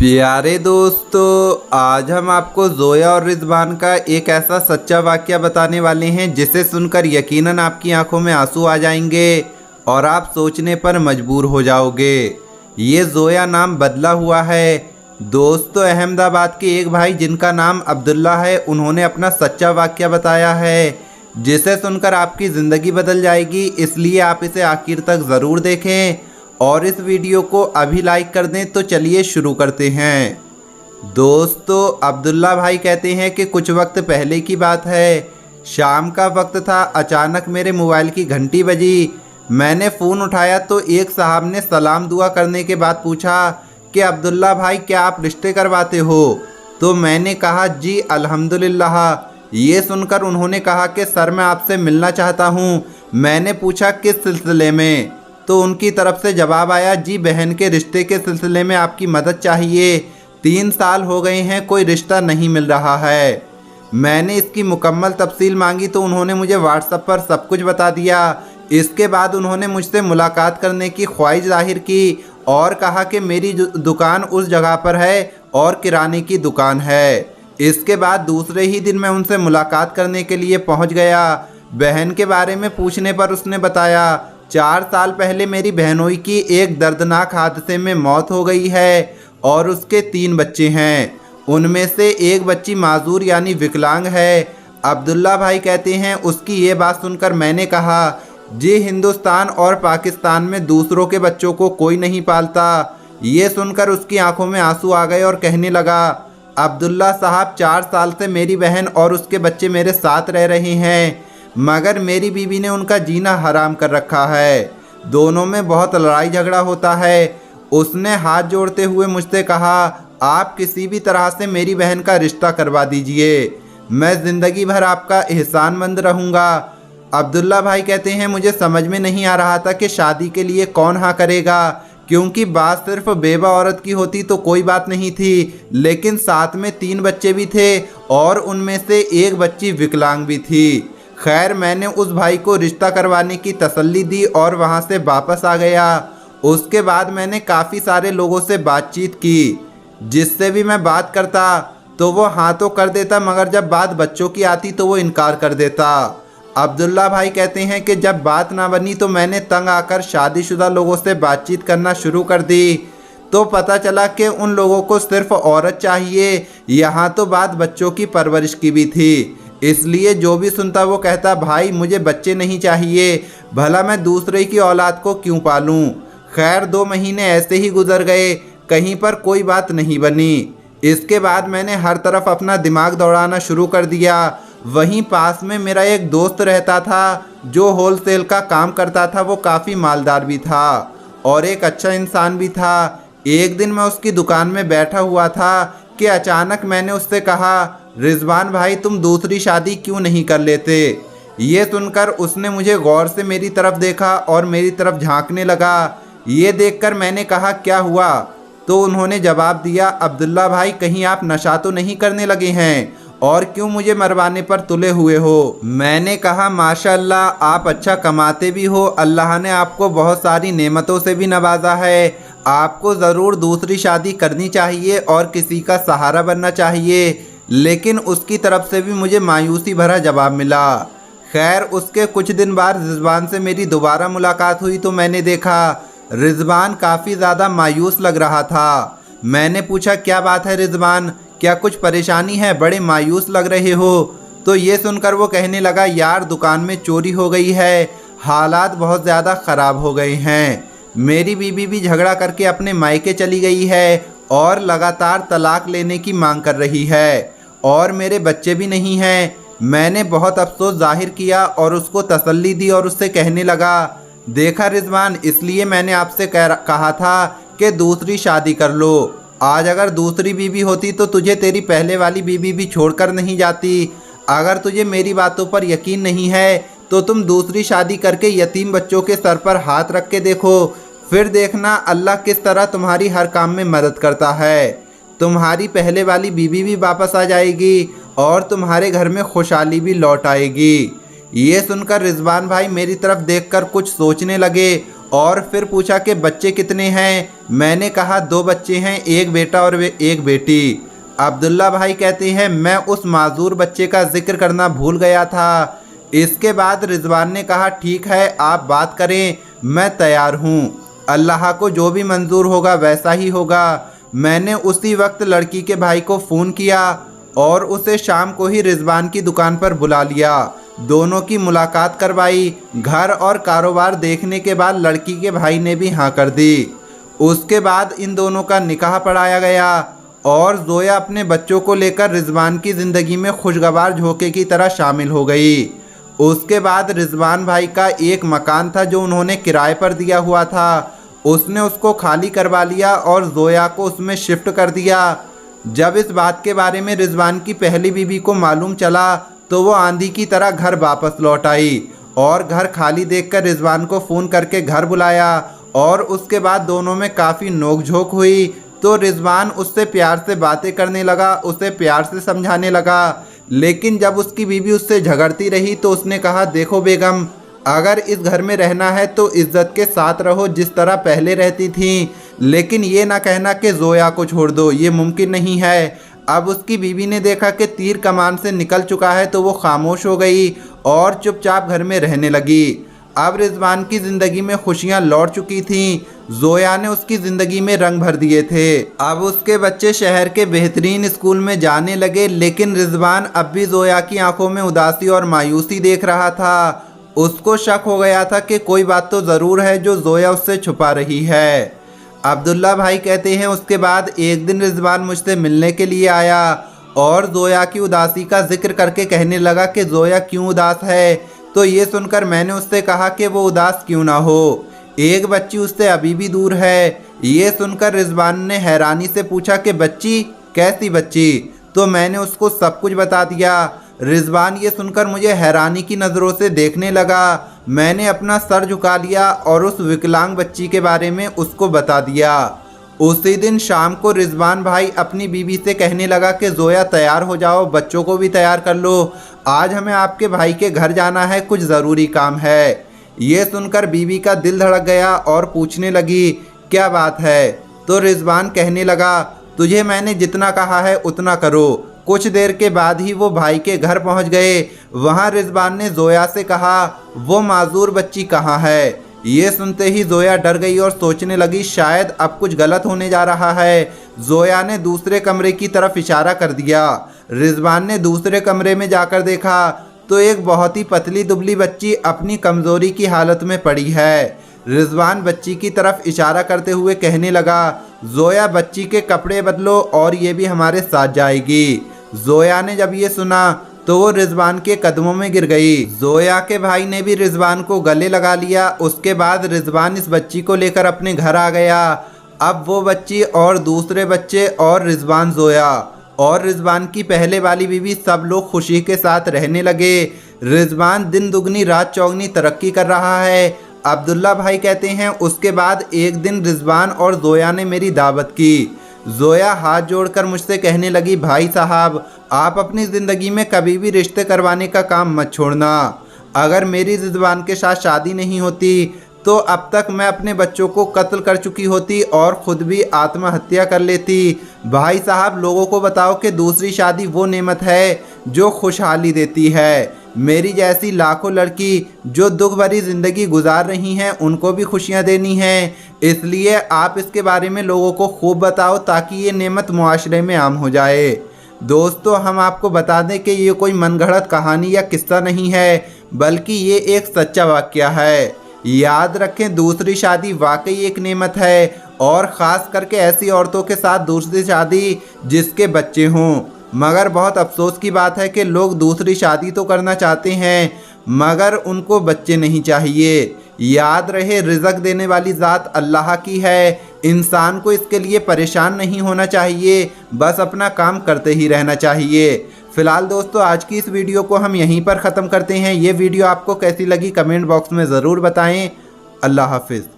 प्यारे दोस्तों, आज हम आपको ज़ोया और रिजवान का एक ऐसा सच्चा वाक़या बताने वाले हैं जिसे सुनकर यकीनन आपकी आंखों में आंसू आ जाएंगे और आप सोचने पर मजबूर हो जाओगे। ये ज़ोया नाम बदला हुआ है। दोस्तों, अहमदाबाद के एक भाई जिनका नाम अब्दुल्ला है, उन्होंने अपना सच्चा वाक़या बताया है जिसे सुनकर आपकी ज़िंदगी बदल जाएगी। इसलिए आप इसे आखिर तक ज़रूर देखें और इस वीडियो को अभी लाइक कर दें। तो चलिए शुरू करते हैं। दोस्तों, अब्दुल्ला भाई कहते हैं कि कुछ वक्त पहले की बात है, शाम का वक्त था। अचानक मेरे मोबाइल की घंटी बजी। मैंने फ़ोन उठाया तो एक साहब ने सलाम दुआ करने के बाद पूछा कि अब्दुल्ला भाई, क्या आप रिश्ते करवाते हो? तो मैंने कहा जी अल्हम्दुलिल्लाह। ये सुनकर उन्होंने कहा कि सर, मैं आपसे मिलना चाहता हूँ। मैंने पूछा किस सिलसिले में? तो उनकी तरफ से जवाब आया, जी बहन के रिश्ते के सिलसिले में आपकी मदद चाहिए। 3 साल हो गए हैं, कोई रिश्ता नहीं मिल रहा है। मैंने इसकी मुकम्मल तफसील मांगी तो उन्होंने मुझे व्हाट्सएप पर सब कुछ बता दिया। इसके बाद उन्होंने मुझसे मुलाकात करने की ख्वाहिश जाहिर की और कहा कि मेरी दुकान उस जगह पर है और किराने की दुकान है। इसके बाद दूसरे ही दिन मैं उनसे मुलाकात करने के लिए पहुंच गया। बहन के बारे में पूछने पर उसने बताया, 4 साल पहले मेरी बहनोई की एक दर्दनाक हादसे में मौत हो गई है और उसके 3 बच्चे हैं। उनमें से एक बच्ची माजूर यानी विकलांग है। अब्दुल्ला भाई कहते हैं, उसकी ये बात सुनकर मैंने कहा, जी हिंदुस्तान और पाकिस्तान में दूसरों के बच्चों को कोई नहीं पालता। ये सुनकर उसकी आंखों में आंसू आ गए और कहने लगा, अब्दुल्ला साहब, 4 साल से मेरी बहन और उसके बच्चे मेरे साथ रह रहे हैं, मगर मेरी बीवी ने उनका जीना हराम कर रखा है। दोनों में बहुत लड़ाई झगड़ा होता है। उसने हाथ जोड़ते हुए मुझसे कहा, आप किसी भी तरह से मेरी बहन का रिश्ता करवा दीजिए, मैं ज़िंदगी भर आपका एहसानमंद रहूँगा। अब्दुल्ला भाई कहते हैं, मुझे समझ में नहीं आ रहा था कि शादी के लिए कौन हाँ करेगा, क्योंकि बात सिर्फ बेवा औरत की होती तो कोई बात नहीं थी, लेकिन साथ में 3 बच्चे भी थे और उनमें से एक बच्ची विकलांग भी थी। खैर, मैंने उस भाई को रिश्ता करवाने की तसल्ली दी और वहाँ से वापस आ गया। उसके बाद मैंने काफ़ी सारे लोगों से बातचीत की, जिससे भी मैं बात करता तो वो हाँ तो कर देता, मगर जब बात बच्चों की आती तो वो इनकार कर देता। अब्दुल्ला भाई कहते हैं कि जब बात ना बनी तो मैंने तंग आकर शादीशुदा लोगों से बातचीत करना शुरू कर दी। तो पता चला कि उन लोगों को सिर्फ औरत चाहिए। यहाँ तो बात बच्चों की परवरिश की भी थी। इसलिए जो भी सुनता वो कहता, भाई मुझे बच्चे नहीं चाहिए, भला मैं दूसरे की औलाद को क्यों पालूं। खैर, 2 महीने ऐसे ही गुजर गए, कहीं पर कोई बात नहीं बनी। इसके बाद मैंने हर तरफ अपना दिमाग दौड़ाना शुरू कर दिया। वहीं पास में मेरा एक दोस्त रहता था जो होलसेल का काम करता था। वो काफ़ी मालदार भी था और एक अच्छा इंसान भी था। एक दिन मैं उसकी दुकान में बैठा हुआ था कि अचानक मैंने उससे कहा, रिजवान भाई, तुम दूसरी शादी क्यों नहीं कर लेते? ये सुनकर उसने मुझे गौर से मेरी तरफ देखा और मेरी तरफ झांकने लगा। ये देखकर मैंने कहा, क्या हुआ? तो उन्होंने जवाब दिया, अब्दुल्ला भाई, कहीं आप नशा तो नहीं करने लगे हैं और क्यों मुझे मरवाने पर तुले हुए हो? मैंने कहा, माशाअल्लाह, आप अच्छा कमाते भी हो, अल्लाह ने आपको बहुत सारी नेमतों से भी नवाजा है। आपको ज़रूर दूसरी शादी करनी चाहिए और किसी का सहारा बनना चाहिए। लेकिन उसकी तरफ से भी मुझे मायूसी भरा जवाब मिला। खैर, उसके कुछ दिन बाद रिजवान से मेरी दोबारा मुलाकात हुई तो मैंने देखा रिजवान काफ़ी ज़्यादा मायूस लग रहा था। मैंने पूछा, क्या बात है रिजवान, क्या कुछ परेशानी है? बड़े मायूस लग रहे हो। तो ये सुनकर वो कहने लगा, यार दुकान में चोरी हो गई है, हालात बहुत ज़्यादा ख़राब हो गए हैं। मेरी बीवी भी झगड़ा करके अपने मायके चली गई है और लगातार तलाक लेने की मांग कर रही है और मेरे बच्चे भी नहीं हैं। मैंने बहुत अफसोस जाहिर किया और उसको तसल्ली दी और उससे कहने लगा, देखा रिजवान, इसलिए मैंने आपसे कहा था कि दूसरी शादी कर लो। आज अगर दूसरी बीवी होती तो तुझे तेरी पहले वाली बीवी भी छोड़कर नहीं जाती। अगर तुझे मेरी बातों पर यकीन नहीं है तो तुम दूसरी शादी करके यतीम बच्चों के सर पर हाथ रख के देखो, फिर देखना अल्लाह किस तरह तुम्हारी हर काम में मदद करता है। तुम्हारी पहले वाली बीवी भी वापस आ जाएगी और तुम्हारे घर में खुशहाली भी लौट आएगी। ये सुनकर रिजवान भाई मेरी तरफ देखकर कुछ सोचने लगे और फिर पूछा कि बच्चे कितने हैं। मैंने कहा 2 बच्चे हैं, एक बेटा और एक बेटी। अब्दुल्ला भाई कहते हैं मैं उस माजूर बच्चे का जिक्र करना भूल गया था। इसके बाद रिजवान ने कहा ठीक है आप बात करें, मैं तैयार हूँ, अल्लाह को जो भी मंजूर होगा वैसा ही होगा। मैंने उसी वक्त लड़की के भाई को फ़ोन किया और उसे शाम को ही रिजवान की दुकान पर बुला लिया। दोनों की मुलाकात करवाई। घर और कारोबार देखने के बाद लड़की के भाई ने भी हाँ कर दी। उसके बाद इन दोनों का निकाह पढ़ाया गया और जोया अपने बच्चों को लेकर रिजवान की ज़िंदगी में खुशगवार झोंके की तरह शामिल हो गई। उसके बाद रिजवान भाई का एक मकान था जो उन्होंने किराए पर दिया हुआ था, उसने उसको खाली करवा लिया और जोया को उसमें शिफ्ट कर दिया। जब इस बात के बारे में रिजवान की पहली बीवी को मालूम चला तो वो आंधी की तरह घर वापस लौट आई और घर खाली देखकर रिजवान को फ़ोन करके घर बुलाया और उसके बाद दोनों में काफ़ी नोकझोंक हुई। तो रिजवान उससे प्यार से बातें करने लगा, उसे प्यार से समझाने लगा, लेकिन जब उसकी बीवी उससे झगड़ती रही तो उसने कहा देखो बेगम, अगर इस घर में रहना है तो इज्जत के साथ रहो जिस तरह पहले रहती थी, लेकिन ये ना कहना कि जोया को छोड़ दो, ये मुमकिन नहीं है। अब उसकी बीवी ने देखा कि तीर कमान से निकल चुका है तो वो खामोश हो गई और चुपचाप घर में रहने लगी। अब रिजवान की ज़िंदगी में खुशियाँ लौट चुकी थीं। जोया ने उसकी ज़िंदगी में रंग भर दिए थे। अब उसके बच्चे शहर के बेहतरीन स्कूल में जाने लगे, लेकिन रिजवान अब भी जोया की आंखों में उदासी और मायूसी देख रहा था। उसको शक हो गया था कि कोई बात तो ज़रूर है जो जोया उससे छुपा रही है। अब्दुल्ला भाई कहते हैं उसके बाद एक दिन रिजवान मुझसे मिलने के लिए आया और जोया की उदासी का जिक्र करके कहने लगा कि जोया क्यों उदास है। तो ये सुनकर मैंने उससे कहा कि वो उदास क्यों ना हो, एक बच्ची उससे अभी भी दूर है। ये सुनकर रिजवान ने हैरानी से पूछा कि बच्ची, कैसी बच्ची? तो मैंने उसको सब कुछ बता दिया। रिजवान ये सुनकर मुझे हैरानी की नज़रों से देखने लगा। मैंने अपना सर झुका लिया और उस विकलांग बच्ची के बारे में उसको बता दिया। उसी दिन शाम को रिजवान भाई अपनी बीवी से कहने लगा कि जोया तैयार हो जाओ, बच्चों को भी तैयार कर लो, आज हमें आपके भाई के घर जाना है, कुछ ज़रूरी काम है। ये सुनकर बीवी का दिल धड़क गया और पूछने लगी क्या बात है। तो रिजवान कहने लगा तुझे मैंने जितना कहा है उतना करो। कुछ देर के बाद ही वो भाई के घर पहुंच गए। वहां रिजवान ने जोया से कहा वो माजूर बच्ची कहाँ है। ये सुनते ही जोया डर गई और सोचने लगी शायद अब कुछ गलत होने जा रहा है। जोया ने दूसरे कमरे की तरफ इशारा कर दिया। रिजवान ने दूसरे कमरे में जाकर देखा तो एक बहुत ही पतली दुबली बच्ची अपनी कमज़ोरी की हालत में पड़ी है। रिजवान बच्ची की तरफ इशारा करते हुए कहने लगा जोया बच्ची के कपड़े बदलो और ये भी हमारे साथ जाएगी। जोया ने जब ये सुना तो वो रिजवान के कदमों में गिर गई। जोया के भाई ने भी रिजवान को गले लगा लिया। उसके बाद रिजवान इस बच्ची को लेकर अपने घर आ गया। अब वो बच्ची और दूसरे बच्चे और रिजवान, जोया और रिजवान की पहले वाली बीवी सब लोग खुशी के साथ रहने लगे। रिजवान दिन दुगनी रात चौगनी तरक्की कर रहा है। अब्दुल्ला भाई कहते हैं उसके बाद एक दिन रिजवान और जोया ने मेरी दावत की। जोया हाथ जोड़कर मुझसे कहने लगी भाई साहब आप अपनी ज़िंदगी में कभी भी रिश्ते करवाने का काम मत छोड़ना। अगर मेरी रिजवान के साथ शादी नहीं होती तो अब तक मैं अपने बच्चों को कत्ल कर चुकी होती और ख़ुद भी आत्महत्या कर लेती। भाई साहब लोगों को बताओ कि दूसरी शादी वो नेमत है जो खुशहाली देती है। मेरी जैसी लाखों लड़की जो दुख भरी ज़िंदगी गुजार रही हैं उनको भी खुशियां देनी हैं। इसलिए आप इसके बारे में लोगों को खूब बताओ ताकि ये नेमत मुआशरे में आम हो जाए। दोस्तों हम आपको बता दें कि ये कोई मनगढ़ंत कहानी या किस्सा नहीं है, बल्कि ये एक सच्चा वाक़या है। याद रखें दूसरी शादी वाकई एक नेमत है और ख़ास करके ऐसी औरतों के साथ दूसरी शादी जिसके बच्चे हों। मगर बहुत अफसोस की बात है कि लोग दूसरी शादी तो करना चाहते हैं मगर उनको बच्चे नहीं चाहिए। याद रहे रिज़्क़ देने वाली ज़ात अल्लाह की है, इंसान को इसके लिए परेशान नहीं होना चाहिए, बस अपना काम करते ही रहना चाहिए। फ़िलहाल दोस्तों आज की इस वीडियो को हम यहीं पर ख़त्म करते हैं। ये वीडियो आपको कैसी लगी कमेंट बॉक्स में ज़रूर बताएं। अल्लाह हाफिज़।